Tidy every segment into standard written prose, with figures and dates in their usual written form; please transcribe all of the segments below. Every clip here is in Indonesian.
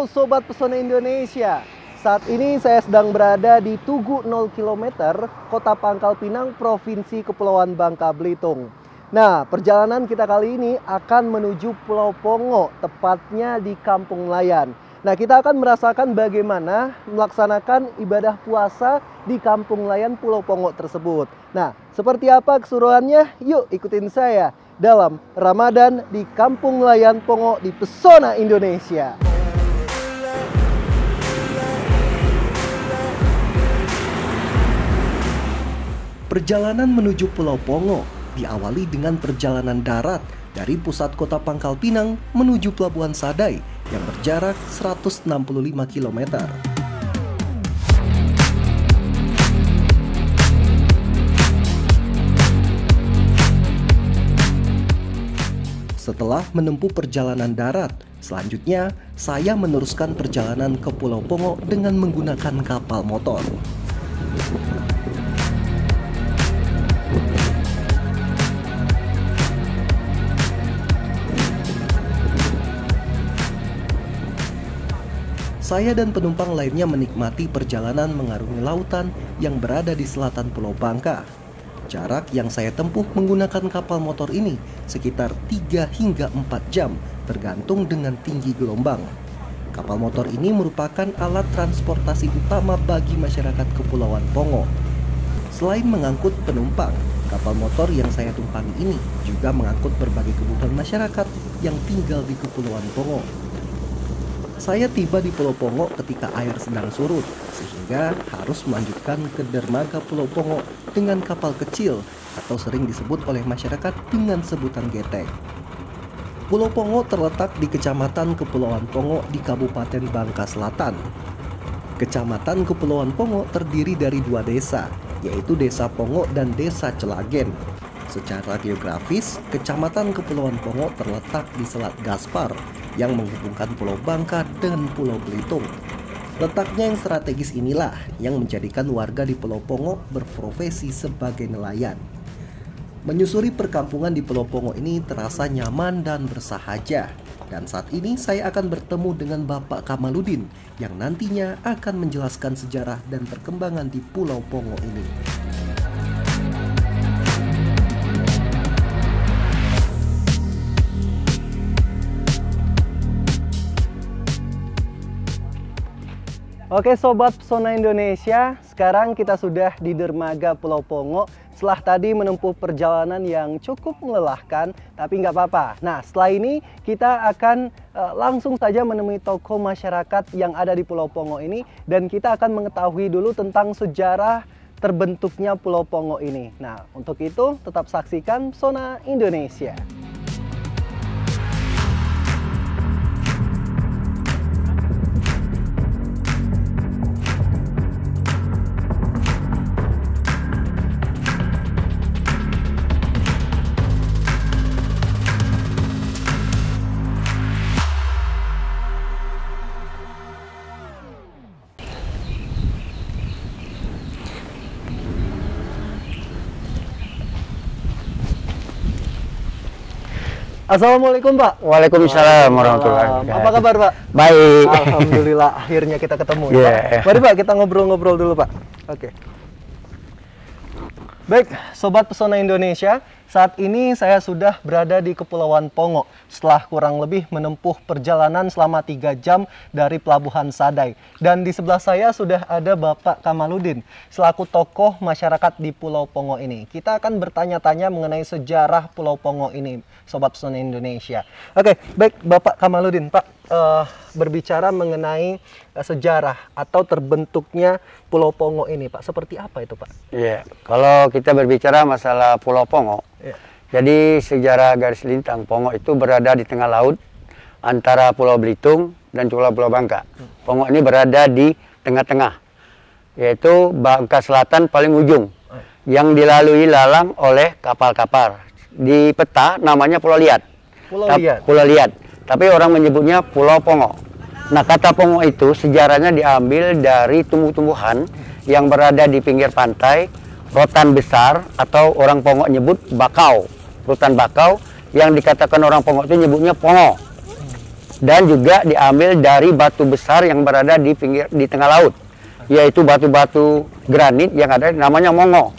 Halo Sobat Pesona Indonesia. Saat ini saya sedang berada di Tugu 0 km, Kota Pangkal Pinang, Provinsi Kepulauan Bangka Belitung. Nah, perjalanan kita kali ini akan menuju Pulau Pongo, tepatnya di Kampung Nelayan. Nah, kita akan merasakan bagaimana melaksanakan ibadah puasa di Kampung Nelayan Pulau Pongo tersebut. Nah, seperti apa keseruannya? Yuk ikutin saya dalam Ramadan di Kampung Nelayan Pongo di Pesona Indonesia. Perjalanan menuju Pulau Pongo diawali dengan perjalanan darat dari pusat kota Pangkal Pinang menuju Pelabuhan Sadai yang berjarak 165 km. Setelah menempuh perjalanan darat, selanjutnya saya meneruskan perjalanan ke Pulau Pongo dengan menggunakan kapal motor. Saya dan penumpang lainnya menikmati perjalanan mengarungi lautan yang berada di selatan Pulau Bangka. Jarak yang saya tempuh menggunakan kapal motor ini sekitar 3 hingga 4 jam tergantung dengan tinggi gelombang. Kapal motor ini merupakan alat transportasi utama bagi masyarakat Kepulauan Pongo. Selain mengangkut penumpang, kapal motor yang saya tumpangi ini juga mengangkut berbagai kebutuhan masyarakat yang tinggal di Kepulauan Pongo. Saya tiba di Pulau Pongo ketika air sedang surut, sehingga harus melanjutkan ke dermaga Pulau Pongo dengan kapal kecil atau sering disebut oleh masyarakat dengan sebutan getek. Pulau Pongo terletak di Kecamatan Kepulauan Pongo di Kabupaten Bangka Selatan. Kecamatan Kepulauan Pongo terdiri dari 2 desa, yaitu Desa Pongo dan Desa Celagen. Secara geografis, Kecamatan Kepulauan Pongo terletak di Selat Gaspar yang menghubungkan Pulau Bangka dan Pulau Belitung. Letaknya yang strategis inilah yang menjadikan warga di Pulau Pongo berprofesi sebagai nelayan. Menyusuri perkampungan di Pulau Pongo ini terasa nyaman dan bersahaja. Dan saat ini saya akan bertemu dengan Bapak Kamaludin yang nantinya akan menjelaskan sejarah dan perkembangan di Pulau Pongo ini. Oke Sobat Pesona Indonesia, sekarang kita sudah di dermaga Pulau Pongo. Setelah tadi menempuh perjalanan yang cukup melelahkan, tapi nggak apa-apa. Nah, setelah ini kita akan langsung saja menemui tokoh masyarakat yang ada di Pulau Pongo ini. Dan kita akan mengetahui dulu tentang sejarah terbentuknya Pulau Pongo ini. Nah, untuk itu tetap saksikan Pesona Indonesia. Assalamualaikum Pak. Waalaikumsalam warahmatullahi wabarakatuh. Apa kabar Pak? Baik. Alhamdulillah akhirnya kita ketemu ya Yeah. Pak. Mari Pak kita ngobrol-ngobrol dulu Pak. Oke. Baik, Sobat Pesona Indonesia, saat ini saya sudah berada di Kepulauan Pongo setelah kurang lebih menempuh perjalanan selama 3 jam dari Pelabuhan Sadai. Dan di sebelah saya sudah ada Bapak Kamaludin selaku tokoh masyarakat di Pulau Pongo ini. Kita akan bertanya-tanya mengenai sejarah Pulau Pongo ini, Sobat Pesona Indonesia. Oke, baik Bapak Kamaludin, Pak, berbicara mengenai sejarah atau terbentuknya Pulau Pongo ini, Pak. Seperti apa itu, Pak? Iya, kalau kita berbicara masalah Pulau Pongo, jadi sejarah garis lintang Pongo itu berada di tengah laut antara Pulau Belitung dan Pulau Bangka. Pongo ini berada di tengah-tengah, yaitu Bangka Selatan paling ujung, yang dilalui lalang oleh kapal-kapal. Di peta namanya Pulau Liat. Pulau Liat. Tapi orang menyebutnya Pulau Pongo. Nah, kata Pongo itu sejarahnya diambil dari tumbuh-tumbuhan yang berada di pinggir pantai, rotan besar atau orang Pongo nyebut bakau. Rotan bakau yang dikatakan orang Pongo itu nyebutnya Pongo. dan juga diambil dari batu besar yang berada di tengah laut, yaitu batu-batu granit yang ada namanya Mongo.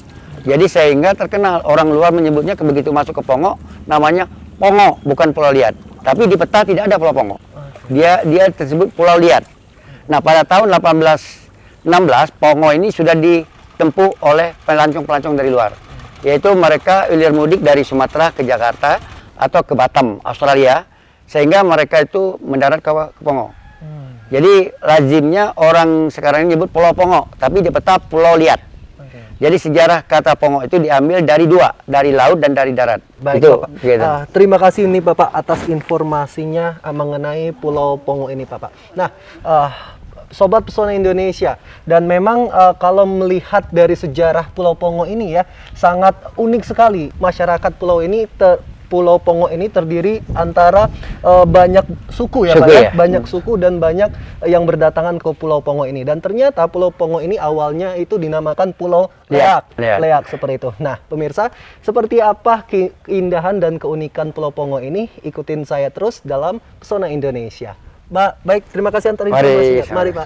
Jadi sehingga terkenal, orang luar menyebutnya begitu masuk ke Pongo namanya Pongo, bukan Pulau Liat. Tapi di peta tidak ada Pulau Pongo. Dia tersebut Pulau Liat. Nah, pada tahun 1816 Pongo ini sudah ditempuh oleh pelancong-pelancong dari luar. Yaitu mereka hilir mudik dari Sumatera ke Jakarta atau ke Batam, Australia, sehingga mereka itu mendarat ke Pongo. Jadi lazimnya orang sekarang ini nyebut Pulau Pongo, tapi di peta Pulau Liat. Jadi sejarah kata Pongo itu diambil dari dua, dari laut dan dari darat. Baik, itu, Bapak. gitu. Terima kasih nih Bapak atas informasinya mengenai Pulau Pongo ini, Bapak. Nah, Sobat Pesona Indonesia, dan memang kalau melihat dari sejarah Pulau Pongo ini ya, sangat unik sekali. Masyarakat Pulau Pongo ini terdiri antara banyak suku ya, Pak ya? Banyak suku dan banyak yang berdatangan ke Pulau Pongo ini. Dan ternyata Pulau Pongo ini awalnya itu dinamakan Pulau Leak seperti itu. Nah, pemirsa, seperti apa keindahan dan keunikan Pulau Pongo ini? Ikutin saya terus dalam Pesona Indonesia. Baik, terima kasih antar informasinya. Mari, Pak.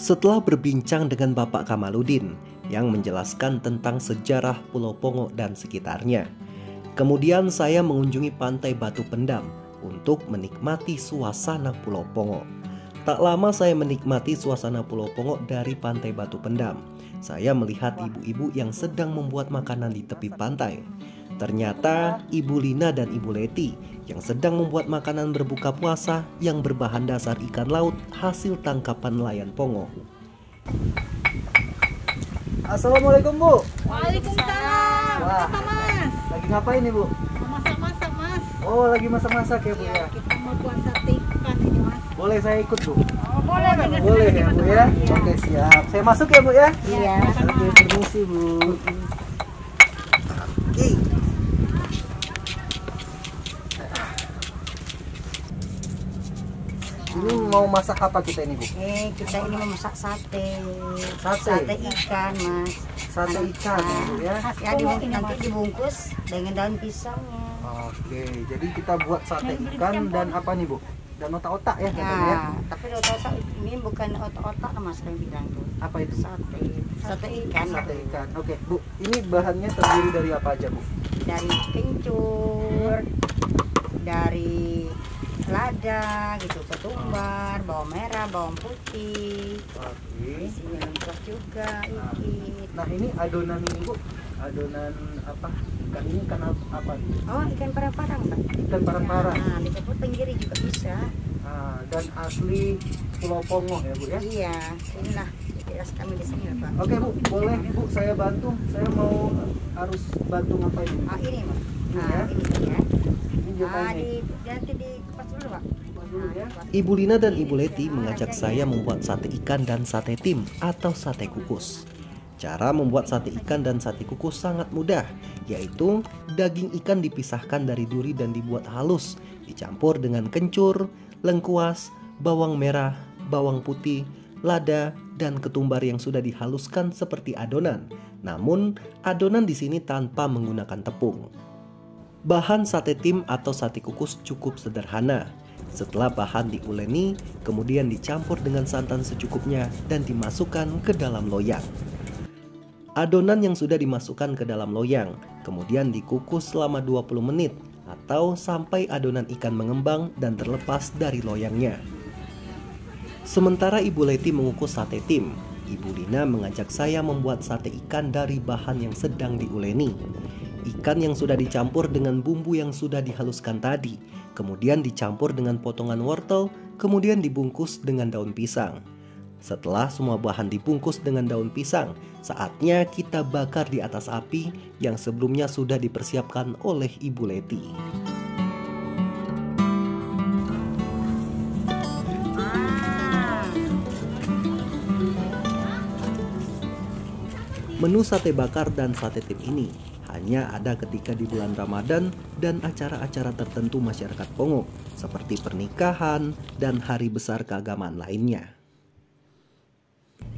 Setelah berbincang dengan Bapak Kamaludin yang menjelaskan tentang sejarah Pulau Pongo dan sekitarnya, kemudian saya mengunjungi Pantai Batu Pendam untuk menikmati suasana Pulau Pongo. Tak lama saya menikmati suasana Pulau Pongo dari Pantai Batu Pendam. Saya melihat ibu-ibu yang sedang membuat makanan di tepi pantai. Ternyata Ibu Lina dan Ibu Leti yang sedang membuat makanan berbuka puasa yang berbahan dasar ikan laut hasil tangkapan nelayan Pongo. Assalamualaikum, Bu. Waalaikumsalam. Wah. Apa, Mas? Lagi ngapain nih, Bu? Masak-masak, Mas. Oh, lagi masak-masak ya, Bu Iya, ya. kita mau buat sate ikan ini, Mas. Boleh saya ikut, Bu? Oh, boleh. Boleh ya, Bu ya. Oke, siap. Saya masuk ya, Bu ya. Iya. Oke, permisi, Bu. Oke. Ini mau masak apa kita ini, Bu? Kita ini mau masak sate. Sate? Sate ikan, Mas. Sate ikan, Bu ya. Ya, nanti dibungkus dengan daun pisangnya. Oke, jadi kita buat sate ikan dan apa nih, Bu? Dan otak-otak ya, katanya ya. Ya, tapi otak-otak ini bukan otak-otak, Mas, yang bilang tuh. Apa itu? Sate ikan. Sate ikan. Oke, Bu. Ini bahannya terdiri dari apa aja, Bu? Dari kencur, dari lada gitu, ketumbar, bawang merah, bawang putih. Oke. Di sini lengkap juga iki. Nah, ini adonan ini, Bu. Adonan apa? Ikan ini ikan apa? Oh, ikan parang-parang, Pak. Ikan parang-parang. Nah, disebut tenggiri juga bisa. Dan asli Pulau Pongo ya, Bu ya. Iya, inilah jelas kami di sini, Pak. Oke, Bu. Boleh, Bu, saya bantu. Saya mau harus bantu ngapain ini? Ah, ini, Pak. Nah, Ya. ini ya. Ini jumlahnya. Nanti dikupas dulu, Pak. Dulu ya. Ibu Lina dan Ibu Leti mengajak saya membuat sate ikan dan sate tim atau sate kukus. Cara membuat sate ikan dan sate kukus sangat mudah, yaitu daging ikan dipisahkan dari duri dan dibuat halus, dicampur dengan kencur, lengkuas, bawang merah, bawang putih, lada, dan ketumbar yang sudah dihaluskan seperti adonan. Namun, adonan di sini tanpa menggunakan tepung. Bahan sate tim atau sate kukus cukup sederhana. Setelah bahan diuleni, kemudian dicampur dengan santan secukupnya dan dimasukkan ke dalam loyang. Adonan yang sudah dimasukkan ke dalam loyang, kemudian dikukus selama 20 menit atau sampai adonan ikan mengembang dan terlepas dari loyangnya. Sementara Ibu Leti mengukus sate tim, Ibu Lina mengajak saya membuat sate ikan dari bahan yang sedang diuleni. Ikan yang sudah dicampur dengan bumbu yang sudah dihaluskan tadi, kemudian dicampur dengan potongan wortel, kemudian dibungkus dengan daun pisang. Setelah semua bahan dibungkus dengan daun pisang, saatnya kita bakar di atas api yang sebelumnya sudah dipersiapkan oleh Ibu Leti. Menu sate bakar dan sate tim ini hanya ada ketika di bulan Ramadan dan acara-acara tertentu masyarakat Pongo, seperti pernikahan dan hari besar keagamaan lainnya.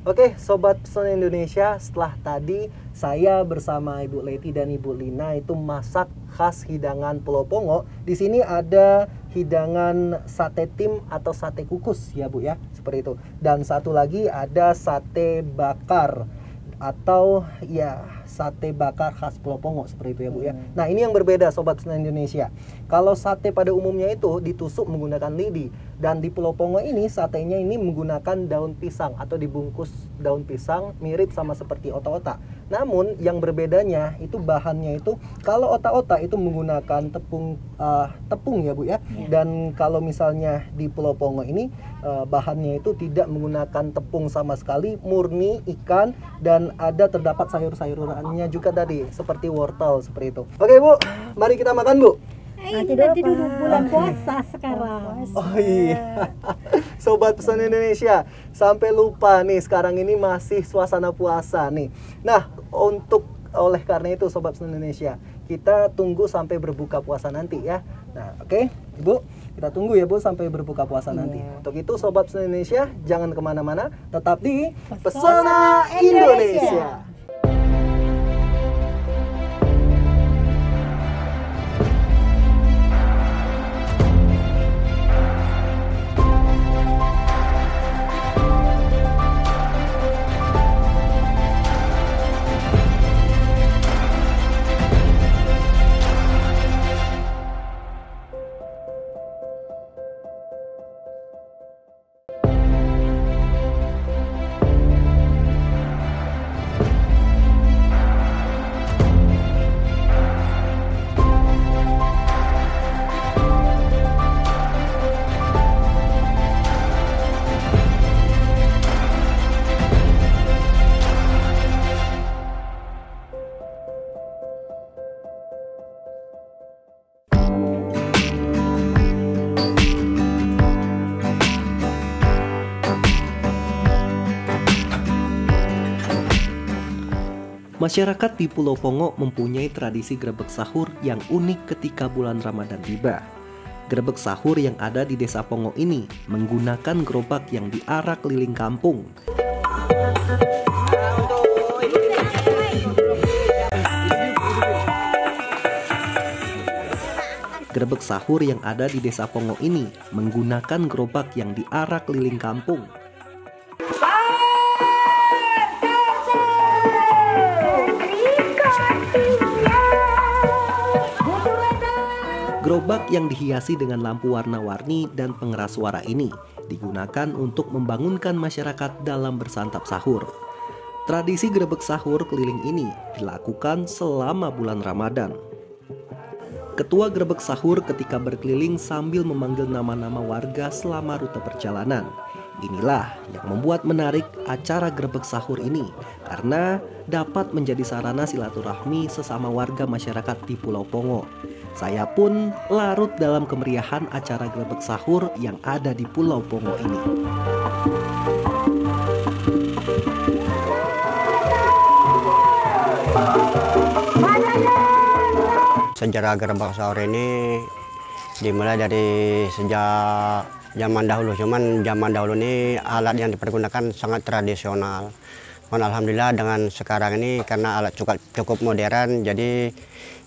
Oke, Sobat Pesona Indonesia, setelah tadi saya bersama Ibu Leti dan Ibu Lina itu masak khas hidangan Pulau Pongo. Di sini ada hidangan sate tim atau sate kukus ya Bu ya, seperti itu. Dan satu lagi ada sate bakar atau ya sate bakar khas Pulau Pongo seperti itu ya Bu ya. Nah, ini yang berbeda Sobat Pesona Indonesia. Kalau sate pada umumnya itu ditusuk menggunakan lidi, dan di Pulau Pongo ini satenya ini menggunakan daun pisang atau dibungkus daun pisang mirip sama seperti otak-otak. Namun yang berbedanya itu bahannya itu, kalau otak-otak itu menggunakan tepung ya Bu ya. Dan kalau misalnya di Pulau Pongo ini bahannya itu tidak menggunakan tepung sama sekali, murni ikan, dan ada terdapat sayur-sayurannya juga tadi seperti wortel seperti itu. Oke Bu, mari kita makan Bu. Nanti dulu bulan puasa sekarang. Oh iya, Sobat Pesona Indonesia, sampai lupa nih sekarang ini masih suasana puasa nih. Nah, oleh karena itu Sobat Pesona Indonesia, kita tunggu sampai berbuka puasa nanti ya. Nah, oke, Ibu, kita tunggu ya Bu sampai berbuka puasa nanti. Untuk itu Sobat Pesona Indonesia, jangan kemana-mana, tetap di Pesona Indonesia. Masyarakat di Pulau Pongo mempunyai tradisi grebek sahur yang unik ketika bulan Ramadan tiba. Grebek sahur yang ada di desa Pongo ini menggunakan gerobak yang diarak keliling kampung. Grebek sahur yang ada di desa Pongo ini menggunakan gerobak yang diarak keliling kampung. Gerobak yang dihiasi dengan lampu warna-warni dan pengeras suara ini digunakan untuk membangunkan masyarakat dalam bersantap sahur. Tradisi grebek sahur keliling ini dilakukan selama bulan Ramadan. Ketua grebek sahur ketika berkeliling sambil memanggil nama-nama warga selama rute perjalanan. Inilah yang membuat menarik acara grebek sahur ini, karena dapat menjadi sarana silaturahmi sesama warga masyarakat di Pulau Pongo. Saya pun larut dalam kemeriahan acara grebek sahur yang ada di Pulau Pongo ini. Sejarah grebek sahur ini dimulai dari sejak zaman dahulu. Cuman zaman dahulu ini alat yang dipergunakan sangat tradisional. Alhamdulillah dengan sekarang ini karena alat cukup modern, jadi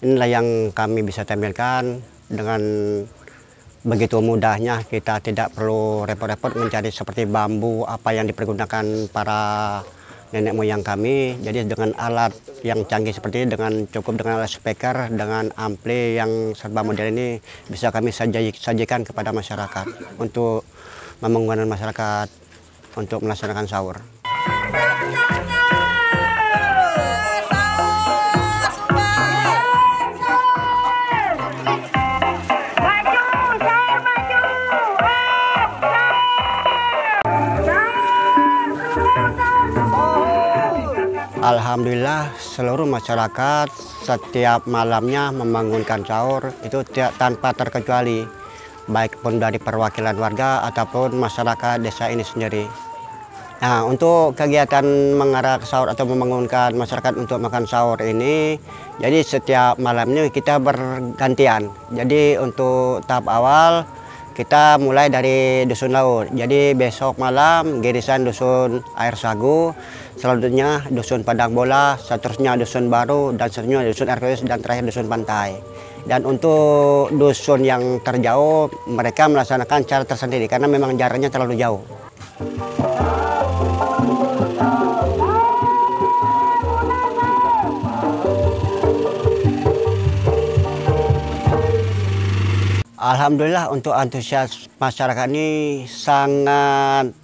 inilah yang kami bisa tampilkan dengan begitu mudahnya. Kita tidak perlu repot-repot mencari seperti bambu apa yang dipergunakan para nenek moyang kami. Jadi dengan alat yang canggih seperti ini, cukup dengan alat speaker, dengan ampli yang serba modern ini, bisa kami sajikan kepada masyarakat untuk membangunkan masyarakat untuk melaksanakan sahur. Alhamdulillah seluruh masyarakat setiap malamnya membangunkan sahur itu tanpa terkecuali, baik pun dari perwakilan warga ataupun masyarakat desa ini sendiri. Nah, untuk kegiatan mengarah sahur atau membangunkan masyarakat untuk makan sahur ini, jadi setiap malamnya kita bergantian. Jadi untuk tahap awal kita mulai dari Dusun Laut. Jadi besok malam Girisan Dusun Air Sagu, selanjutnya Dusun Padang Bola, seterusnya Dusun Baru, dan seterusnya Dusun Arkeus, dan terakhir Dusun Pantai. Dan untuk dusun yang terjauh, mereka melaksanakan cara tersendiri karena memang jaraknya terlalu jauh. Alhamdulillah untuk antusias masyarakat ini sangat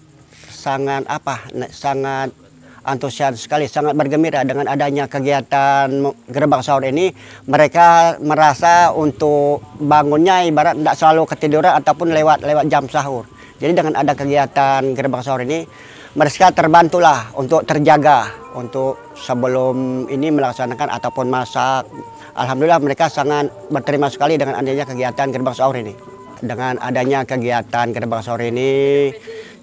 antusias sekali, sangat bergembira dengan adanya kegiatan gerbang sahur ini. Mereka merasa untuk bangunnya ibarat tidak selalu ketiduran ataupun lewat jam sahur. Jadi dengan ada kegiatan gerbang sahur ini, mereka terbantulah untuk terjaga untuk sebelum ini melaksanakan ataupun masak. Alhamdulillah mereka sangat berterima sekali dengan adanya kegiatan gerbang sahur ini. Dengan adanya kegiatan gerbang sahur ini,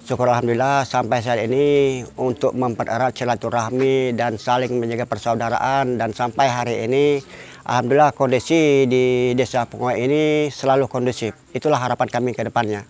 syukur alhamdulillah sampai saat ini untuk mempererat silaturahmi dan saling menjaga persaudaraan, dan sampai hari ini alhamdulillah kondisi di Desa Pongo ini selalu kondusif. Itulah harapan kami ke depannya.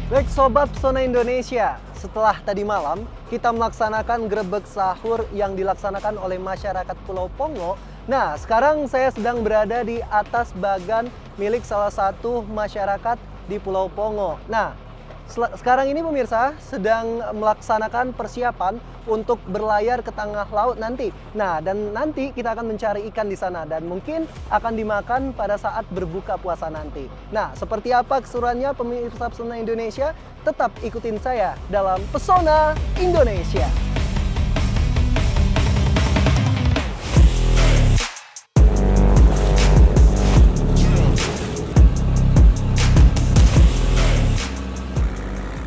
Baik Sobat Pesona Indonesia, setelah tadi malam kita melaksanakan grebek sahur yang dilaksanakan oleh masyarakat Pulau Pongo. Nah, sekarang saya sedang berada di atas bagan milik salah satu masyarakat di Pulau Pongo. Nah, sekarang ini pemirsa sedang melaksanakan persiapan untuk berlayar ke tengah laut nanti. Nah, dan nanti kita akan mencari ikan di sana dan mungkin akan dimakan pada saat berbuka puasa nanti. Nah, seperti apa keseruannya pemirsa Pesona Indonesia? Tetap ikutin saya dalam Pesona Indonesia.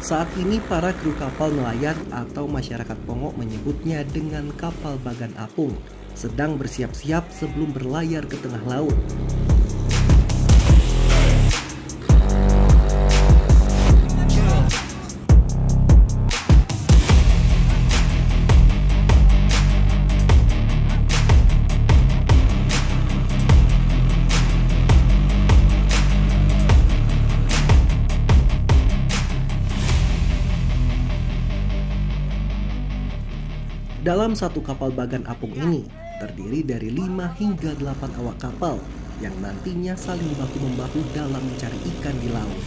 Saat ini para kru kapal nelayan atau masyarakat Pongo menyebutnya dengan kapal bagan apung sedang bersiap-siap sebelum berlayar ke tengah laut. Dalam satu kapal bagan apung ini terdiri dari 5 hingga 8 awak kapal yang nantinya saling bahu-membahu dalam mencari ikan di laut.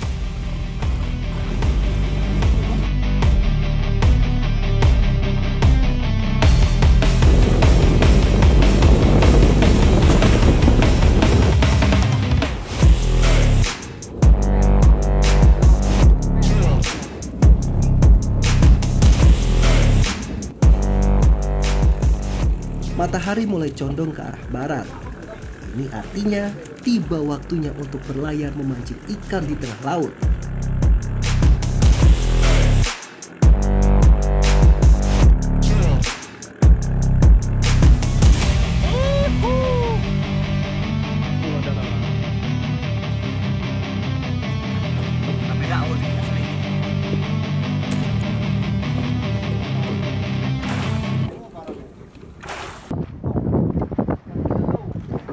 Matahari mulai condong ke arah barat. Ini artinya tiba waktunya untuk berlayar memancing ikan di tengah laut.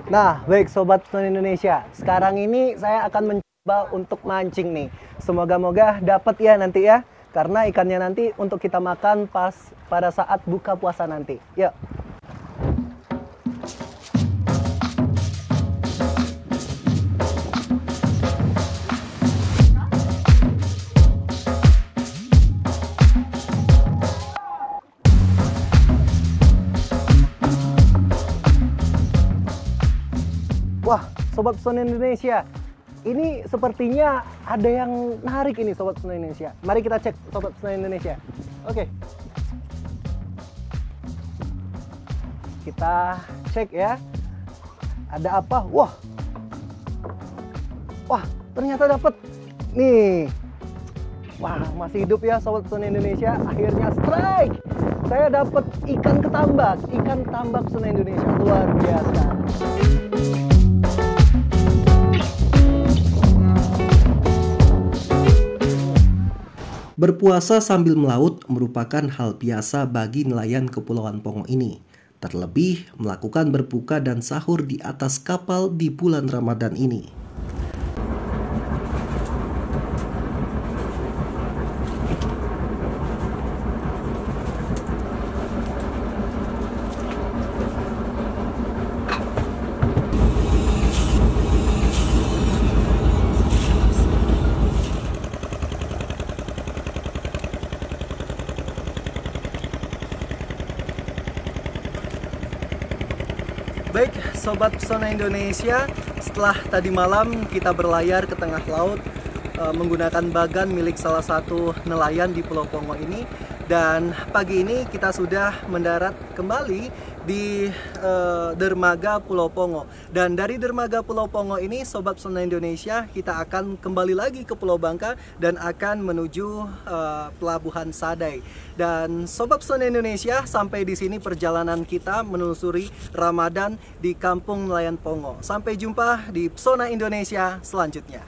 Nah, baik Sobat Pesona Indonesia, sekarang ini saya akan mencoba untuk mancing nih. Semoga-moga dapat ya nanti ya, karena ikannya nanti untuk kita makan pas pada saat buka puasa nanti. Yuk. Wah, Sobat Pesona Indonesia, ini sepertinya ada yang menarik ini Sobat Pesona Indonesia. Mari kita cek Sobat Pesona Indonesia. Oke. Kita cek ya. Ada apa? Wah. Wah, ternyata dapat. Nih. Wah, masih hidup ya Sobat Pesona Indonesia. Akhirnya strike. Saya dapat ikan ketambak Pesona Indonesia. Luar biasa. Berpuasa sambil melaut merupakan hal biasa bagi nelayan Kepulauan Pongo ini. Terlebih melakukan berbuka dan sahur di atas kapal di bulan Ramadan ini. Baik, Sobat Pesona Indonesia, setelah tadi malam kita berlayar ke tengah laut menggunakan bagan milik salah satu nelayan di Pulau Pongo ini, dan pagi ini kita sudah mendarat kembali di dermaga Pulau Pongo. Dan dari dermaga Pulau Pongo ini, Sobat Pesona Indonesia, kita akan kembali lagi ke Pulau Bangka dan akan menuju Pelabuhan Sadai. Dan Sobat Pesona Indonesia, sampai di sini perjalanan kita menelusuri Ramadan di Kampung Nelayan Pongo. Sampai jumpa di Pesona Indonesia selanjutnya.